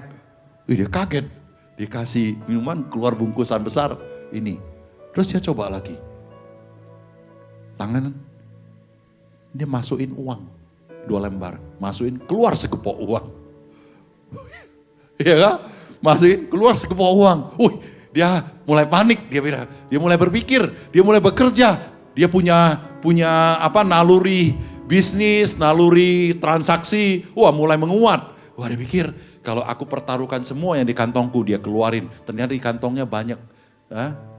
Wih, dia kaget. Dia kasih minuman, keluar bungkusan besar ini. Terus dia coba lagi. Tangan, dia masukin uang, 2 lembar. Masukin, keluar sekepok uang. Iya kan? Masukin, keluar sekepok uang. Wih, dia mulai panik, dia mulai berpikir, dia mulai bekerja. Dia punya naluri bisnis, naluri transaksi. Wah, mulai menguat. Wah, dia pikir, kalau aku pertaruhkan semua yang di kantongku, dia keluarin. Ternyata di kantongnya banyak.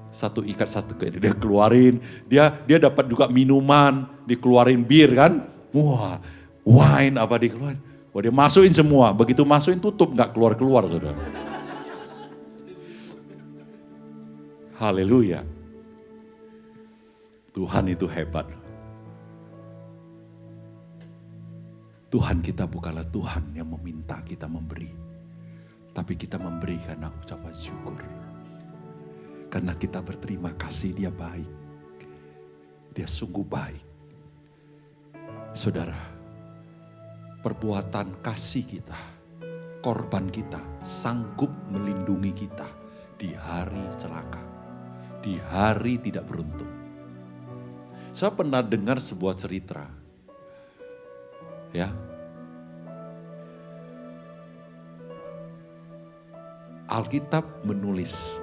Satu ikat, satu dia keluarin. Dia dapat juga minuman, dikeluarin bir kan. Wah, wine apa dikeluarin. Wah, dia masukin semua. Begitu masukin tutup, gak keluar-keluar, saudara. Haleluya. Tuhan itu hebat. Tuhan kita bukanlah Tuhan yang meminta kita memberi. Tapi kita memberi karena ucapan syukur. Karena kita berterima kasih, dia baik. Dia sungguh baik. Saudara, perbuatan kasih kita, korban kita, sanggup melindungi kita di hari celaka, di hari tidak beruntung. Saya pernah dengar sebuah cerita, ya, Alkitab menulis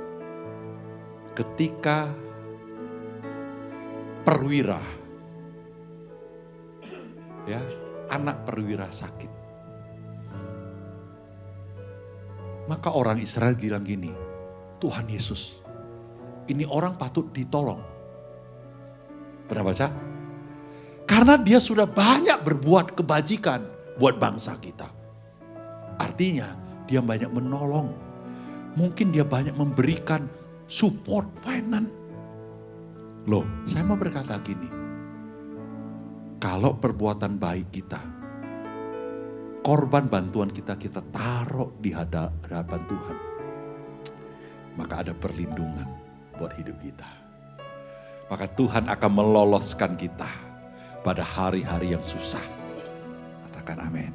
ketika perwira, ya, anak perwira sakit, maka orang Israel bilang gini, Tuhan Yesus, ini orang patut ditolong. Pernah baca? Karena dia sudah banyak berbuat kebajikan buat bangsa kita. Artinya dia banyak menolong. Mungkin dia banyak memberikan support finance. Loh, saya mau berkata gini. Kalau perbuatan baik kita, korban bantuan kita taruh di hadapan Tuhan, maka ada perlindungan buat hidup kita. Maka Tuhan akan meloloskan kita pada hari-hari yang susah. Katakan amin.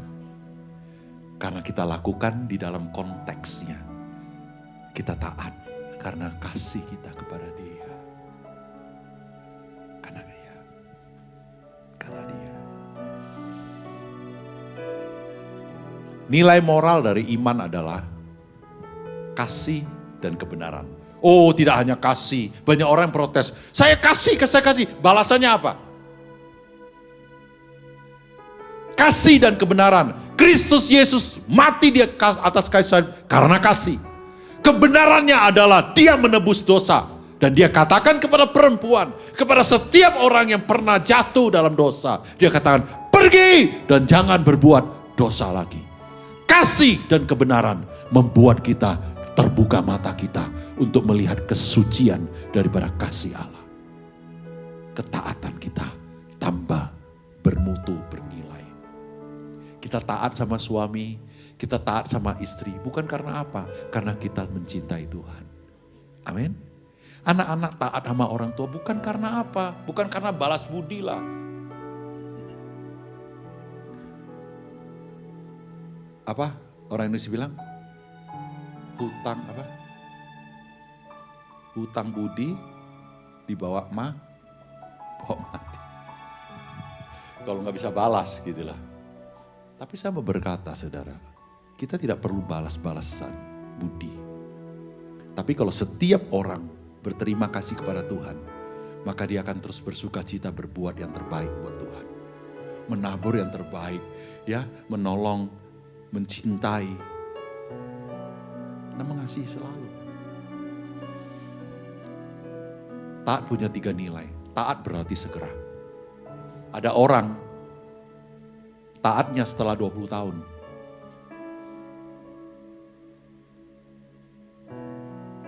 Karena kita lakukan di dalam konteksnya. Kita taat karena kasih kita kepada Dia. Karena Dia. Karena Dia. Nilai moral dari iman adalah kasih dan kebenaran. Oh, tidak hanya kasih. Banyak orang yang protes. Saya kasih. Balasannya apa? Kasih dan kebenaran. Kristus Yesus mati di atas kayu salib karena kasih. Kebenarannya adalah dia menebus dosa. Dan dia katakan kepada perempuan, kepada setiap orang yang pernah jatuh dalam dosa. Dia katakan, pergi dan jangan berbuat dosa lagi. Kasih dan kebenaran membuat kita terbuka mata kita untuk melihat kesucian daripada kasih Allah. Ketaatan kita tambah bermutu, bernilai. Kita taat sama suami, kita taat sama istri. Bukan karena apa? Karena kita mencintai Tuhan. Amin. Anak-anak taat sama orang tua bukan karena apa? Bukan karena balas budi lah. Apa orang Indonesia bilang? Hutang apa? Hutang budi dibawa bawa mati. Kalau nggak bisa balas gitulah. Tapi saya mau berkata saudara, kita tidak perlu balas-balasan budi. Tapi kalau setiap orang berterima kasih kepada Tuhan, maka dia akan terus bersuka cita berbuat yang terbaik buat Tuhan. Menabur yang terbaik, ya, menolong, mencintai, dan mengasihi selalu. Taat punya 3 nilai. Taat berarti segera. Ada orang taatnya setelah 20 tahun.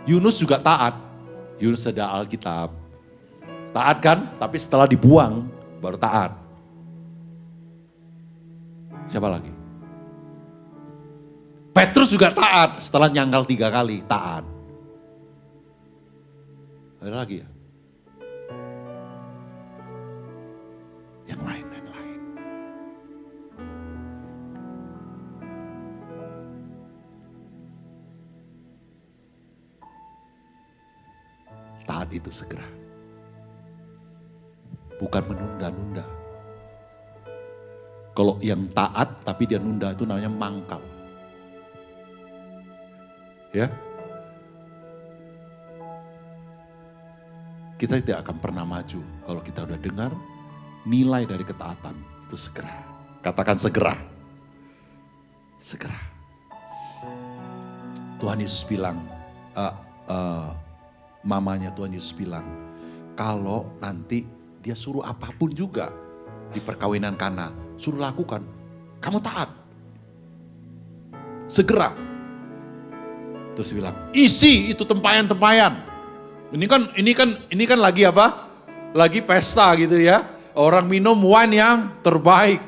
Yunus juga taat. Yunus ada Alkitab. Taat kan? Tapi setelah dibuang baru taat. Siapa lagi? Petrus juga taat setelah nyangkal 3 kali, taat. Ada lagi ya? Yang lain. Taat itu segera. Bukan menunda-nunda. Kalau yang taat tapi dia nunda itu namanya mangkal. Ya, kita tidak akan pernah maju kalau kita udah dengar nilai dari ketaatan itu segera. Katakan segera. Segera. Tuhan Yesus bilang, mamanya Tuhan Yesus bilang, kalau nanti dia suruh apapun juga di perkawinan Kana, suruh lakukan, kamu taat. Segera. Terus bilang, isi itu tempayan-tempayan. Ini kan lagi apa? Lagi pesta gitu ya. Orang minum wine yang terbaik.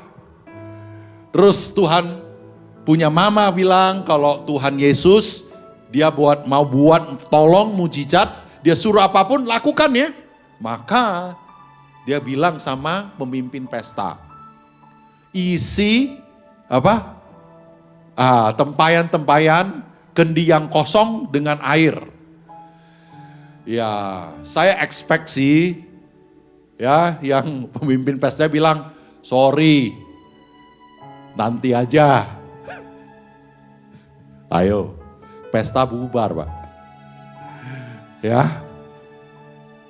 Terus Tuhan punya mama bilang kalau Tuhan Yesus dia mau buat tolong mujizat, dia suruh apapun lakukan ya. Maka dia bilang sama pemimpin pesta, isi apa? Tempayan-tempayan kendi yang kosong dengan air. Ya, saya expect sih, ya, yang pemimpin pesta bilang, sorry, nanti aja. Ayo, pesta bubar, Pak. Ya,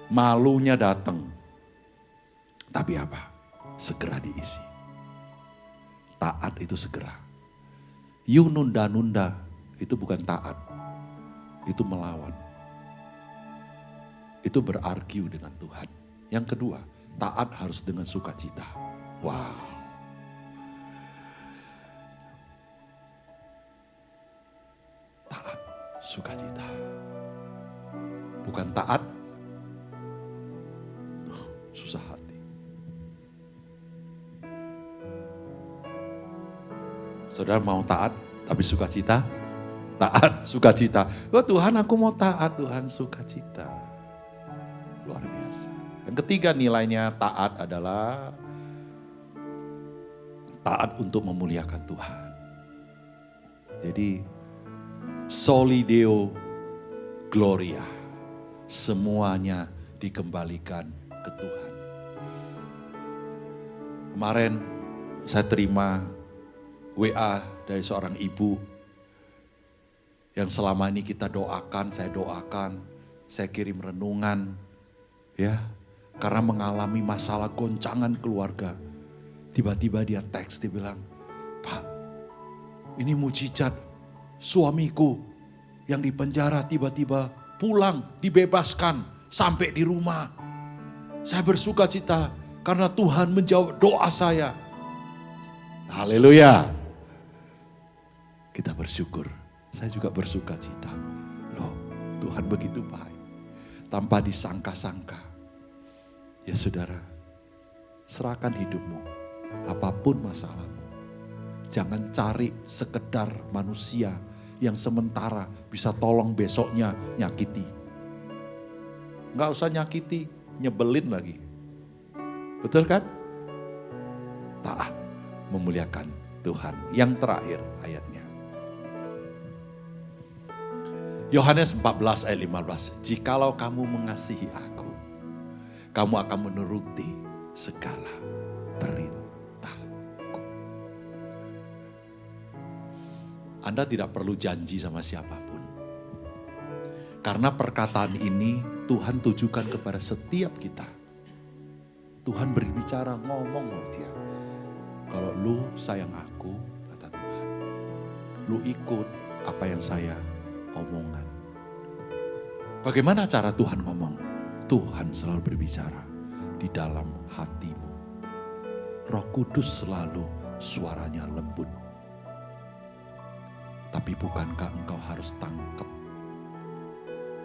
malunya datang. Tapi apa? Segera diisi. Taat itu segera. You nunda-nunda. Itu bukan taat, itu melawan. Itu berargu dengan Tuhan. Yang kedua, taat harus dengan sukacita. Wow. sukacita. Bukan taat, susah hati. Saudara mau taat tapi sukacita? Taat, sukacita. Oh Tuhan, aku mau taat, Tuhan, sukacita. Luar biasa. Yang ketiga nilainya taat adalah taat untuk memuliakan Tuhan. Jadi soli Deo Gloria, semuanya dikembalikan ke Tuhan. Kemarin saya terima WA dari seorang ibu yang selama ini kita doakan, saya kirim renungan, ya, karena mengalami masalah goncangan keluarga. Tiba-tiba dia teks, dia bilang, Pak, ini mujizat suamiku yang di penjara tiba-tiba pulang, dibebaskan, sampai di rumah. Saya bersuka cita karena Tuhan menjawab doa saya. Haleluya. Kita bersyukur. Saya juga bersuka cita. Loh, Tuhan begitu baik. Tanpa disangka-sangka. Ya saudara, serahkan hidupmu. Apapun masalahmu. Jangan cari sekedar manusia yang sementara bisa tolong besoknya nyakiti. Nggak usah nyakiti, nyebelin lagi. Betul kan? Taat, memuliakan Tuhan. Yang terakhir ayatnya. Yohanes 14 ayat 15. Jikalau kamu mengasihi aku, kamu akan menuruti segala perintahku. Anda tidak perlu janji sama siapapun. Karena perkataan ini Tuhan tujukan kepada setiap kita. Tuhan berbicara, ngomong loh dia. Kalau lu sayang aku, kata Tuhan, lu ikut apa yang saya omongan. Bagaimana cara Tuhan ngomong? Tuhan selalu berbicara di dalam hatimu. Roh Kudus selalu suaranya lembut. Tapi bukankah engkau harus tangkap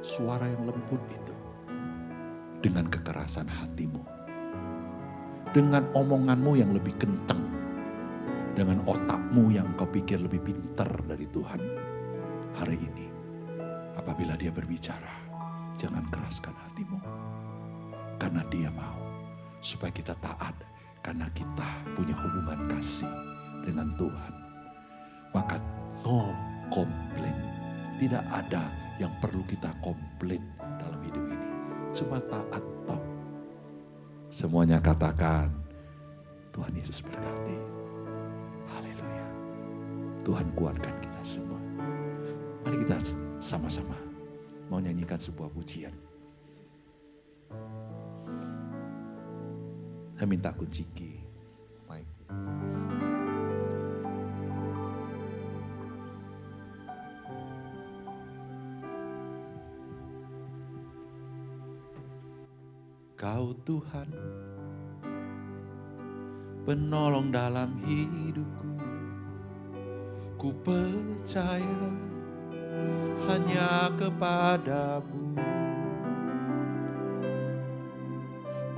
suara yang lembut itu dengan kekerasan hatimu? Dengan omonganmu yang lebih kencang. Dengan otakmu yang kau pikir lebih pintar dari Tuhan. Hari ini, apabila dia berbicara, jangan keraskan hatimu. Karena dia mau supaya kita taat. Karena kita punya hubungan kasih dengan Tuhan. Maka no komplain. Tidak ada yang perlu kita komplain dalam hidup ini. Cuma taat toh. Semuanya katakan, Tuhan Yesus berkati. Haleluya. Tuhan kuatkan kita semua. Mari kita sama-sama mau nyanyikan sebuah pujian. Saya minta kunci mic. Kau Tuhan, penolong dalam hidupku, ku percaya hanya kepadamu.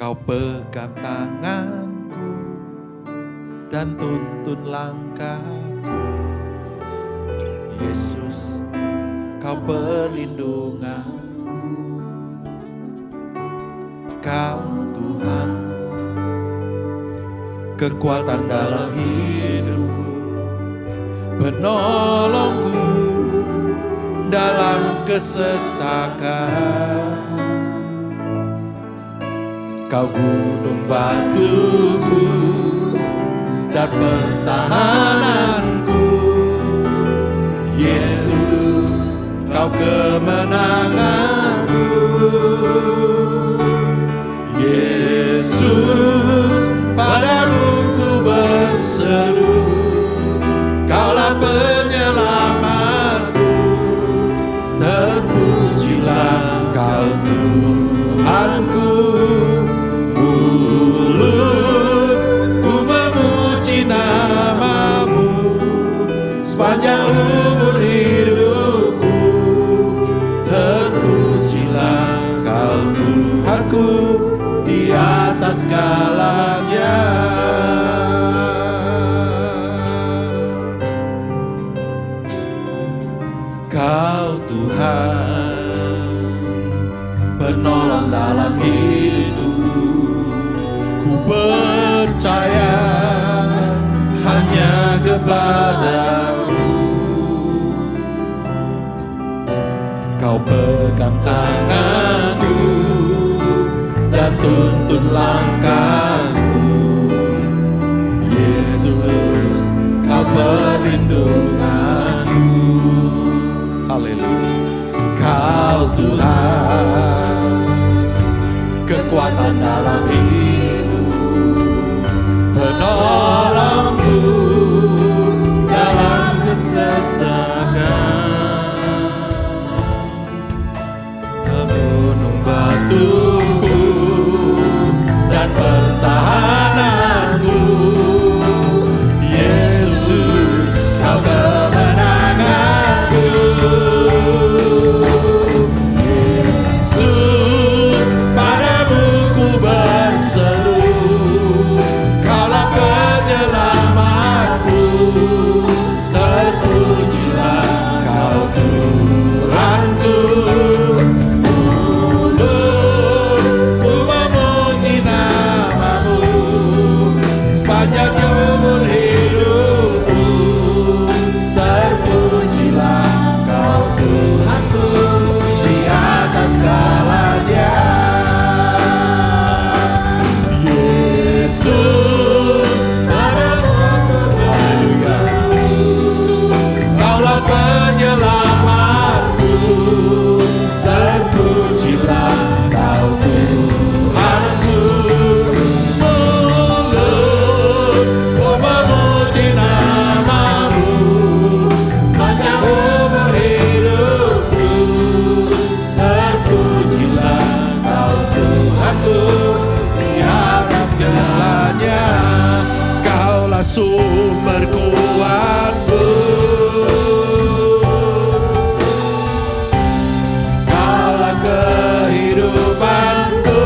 Kau pegang tanganku dan tuntun langkahku. Yesus, kau perlindunganku. Kau Tuhan, kekuatan dalam hidupku, penolongku dalam kesesakan. Kau gunung batuku dan pertahananku. Yesus, kau kemenanganku. Yesus, padamu ku berseru. Kaulah penyelamatku. Terpujilah kau Tuhanku. Mulutku memuji namamu sepanjang umur hidupku. Kau Tuhan, penolong dalam hidupku. Ku percaya hanya kepadamu. Kau pegang tanganku dan tuntun langkahku. Yesus, Kau perlindunganku. Haleluya. Kau Tuhan, kekuatan dalam hidupku, penolongku dalam kesesakan. Gunung batuku dan pertahananku. Yesus, Kau kemenanganku. Yesus, padamu ku berseru. Kaulah penyelamatku. Terpujilah Kau Tuhanku. Ku memuji namamu sepanjang umur hidupku. Terpujilah Kau Tuhanku di atas segalanya. Yesus, padamu ku berseru. Kaulah penyelamatku. Terpujilah Kau Tuhanku. Mulut ku memuji namamu sepanjang umur hidupku. Terpujilah Kau Tuhanku di atas segalanya. Kaulah sumber kuatku. Kaulah kehidupanku.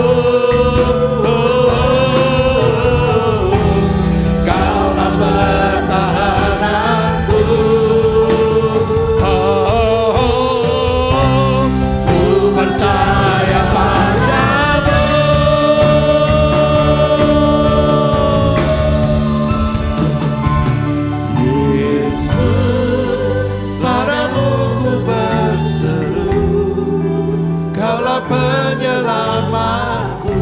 Kaulah pertahananku. Ku percaya padamu. Yesus, padamu ku berseru. Kaulah penyelamatku.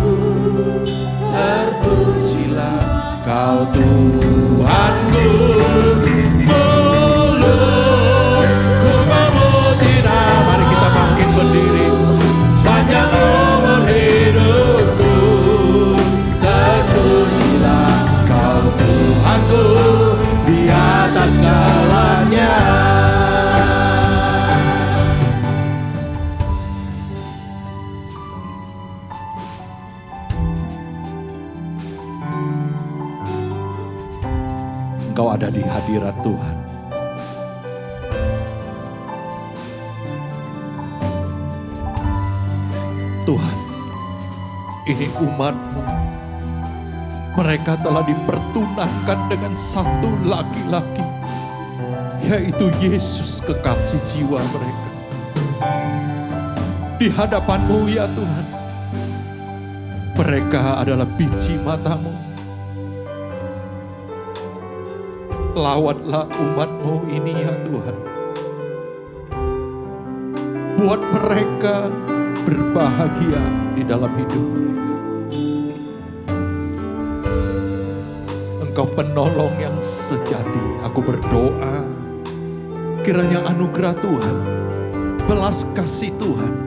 Terpujilah Kau Tuhanku. Mulut ku memuji namamu. Mari kita bangkit berdiri sepanjang umur hidupku. Terpujilah Kau Tuhanku di atas segalanya. Engkau ada di hadirat Tuhan. Tuhan, ini umat-Mu. Mereka telah dipertunangkan dengan satu laki-laki, yaitu Yesus, kekasih jiwa mereka. Di hadapan-Mu ya Tuhan, mereka adalah biji mata-Mu. Lawatlah umat-Mu ini ya Tuhan. Buat mereka berbahagia di dalam hidup mereka. Engkau penolong yang sejati. Aku berdoa kiranya anugerah Tuhan, belas kasih Tuhan,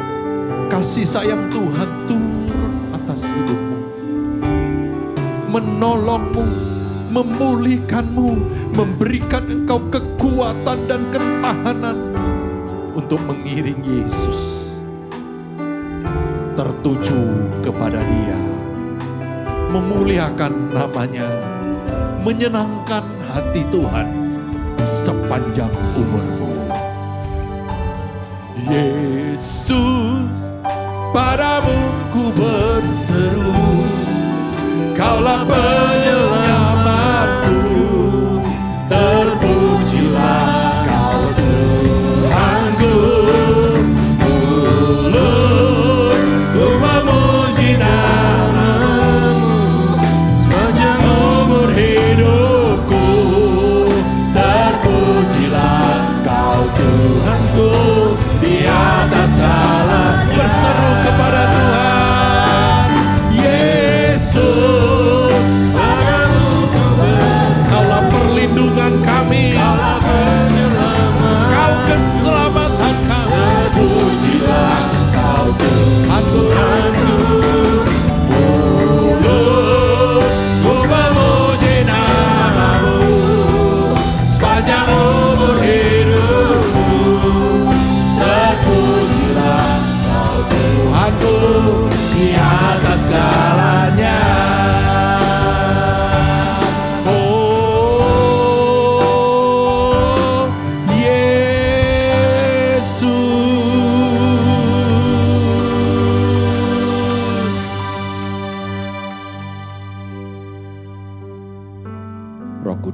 kasih sayang Tuhan turun atas hidupmu, menolongmu, memulihkanmu, memberikan engkau kekuatan dan ketahanan untuk mengiring Yesus tertuju kepada Dia, memuliakan namanya, menyenangkan hati Tuhan sepanjang umurmu. Yesus, padamu ku berseru. Kaulah penyelamatku. Terpujilah Kau Tuhanku.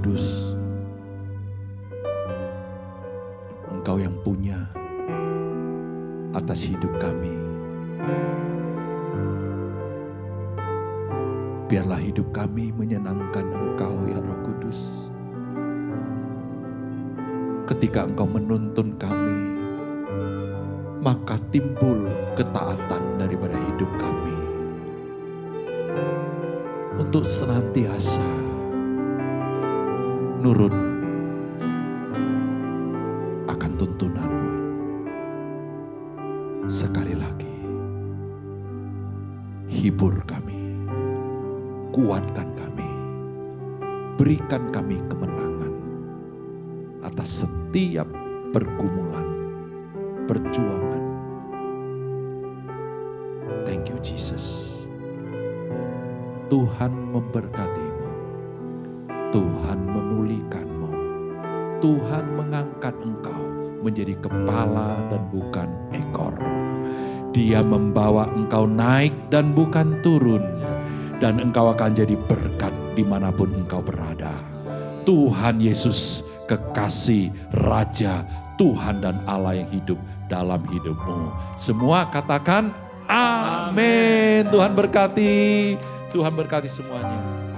Kudus, Engkau yang punya atas hidup kami. Biarlah hidup kami menyenangkan Engkau ya Roh Kudus. Ketika Engkau menuntun kami, maka timbul ketaatan daripada hidup kami. Untuk senantiasa nurut akan tuntunan-Mu. Sekali lagi, hibur kami, kuatkan kami, berikan kami kemenangan atas setiap pergumulan, perjuangan. Thank you Jesus. Tuhan memberkati-Mu, Tuhan memulihkan-Mu, Tuhan mengangkat Engkau menjadi kepala dan bukan ekor. Dia membawa engkau naik dan bukan turun, dan engkau akan jadi berkat dimanapun engkau berada. Tuhan Yesus, kekasih Raja, Tuhan dan Allah yang hidup dalam hidupmu. Semua katakan amin. Tuhan berkati, Tuhan berkati semuanya.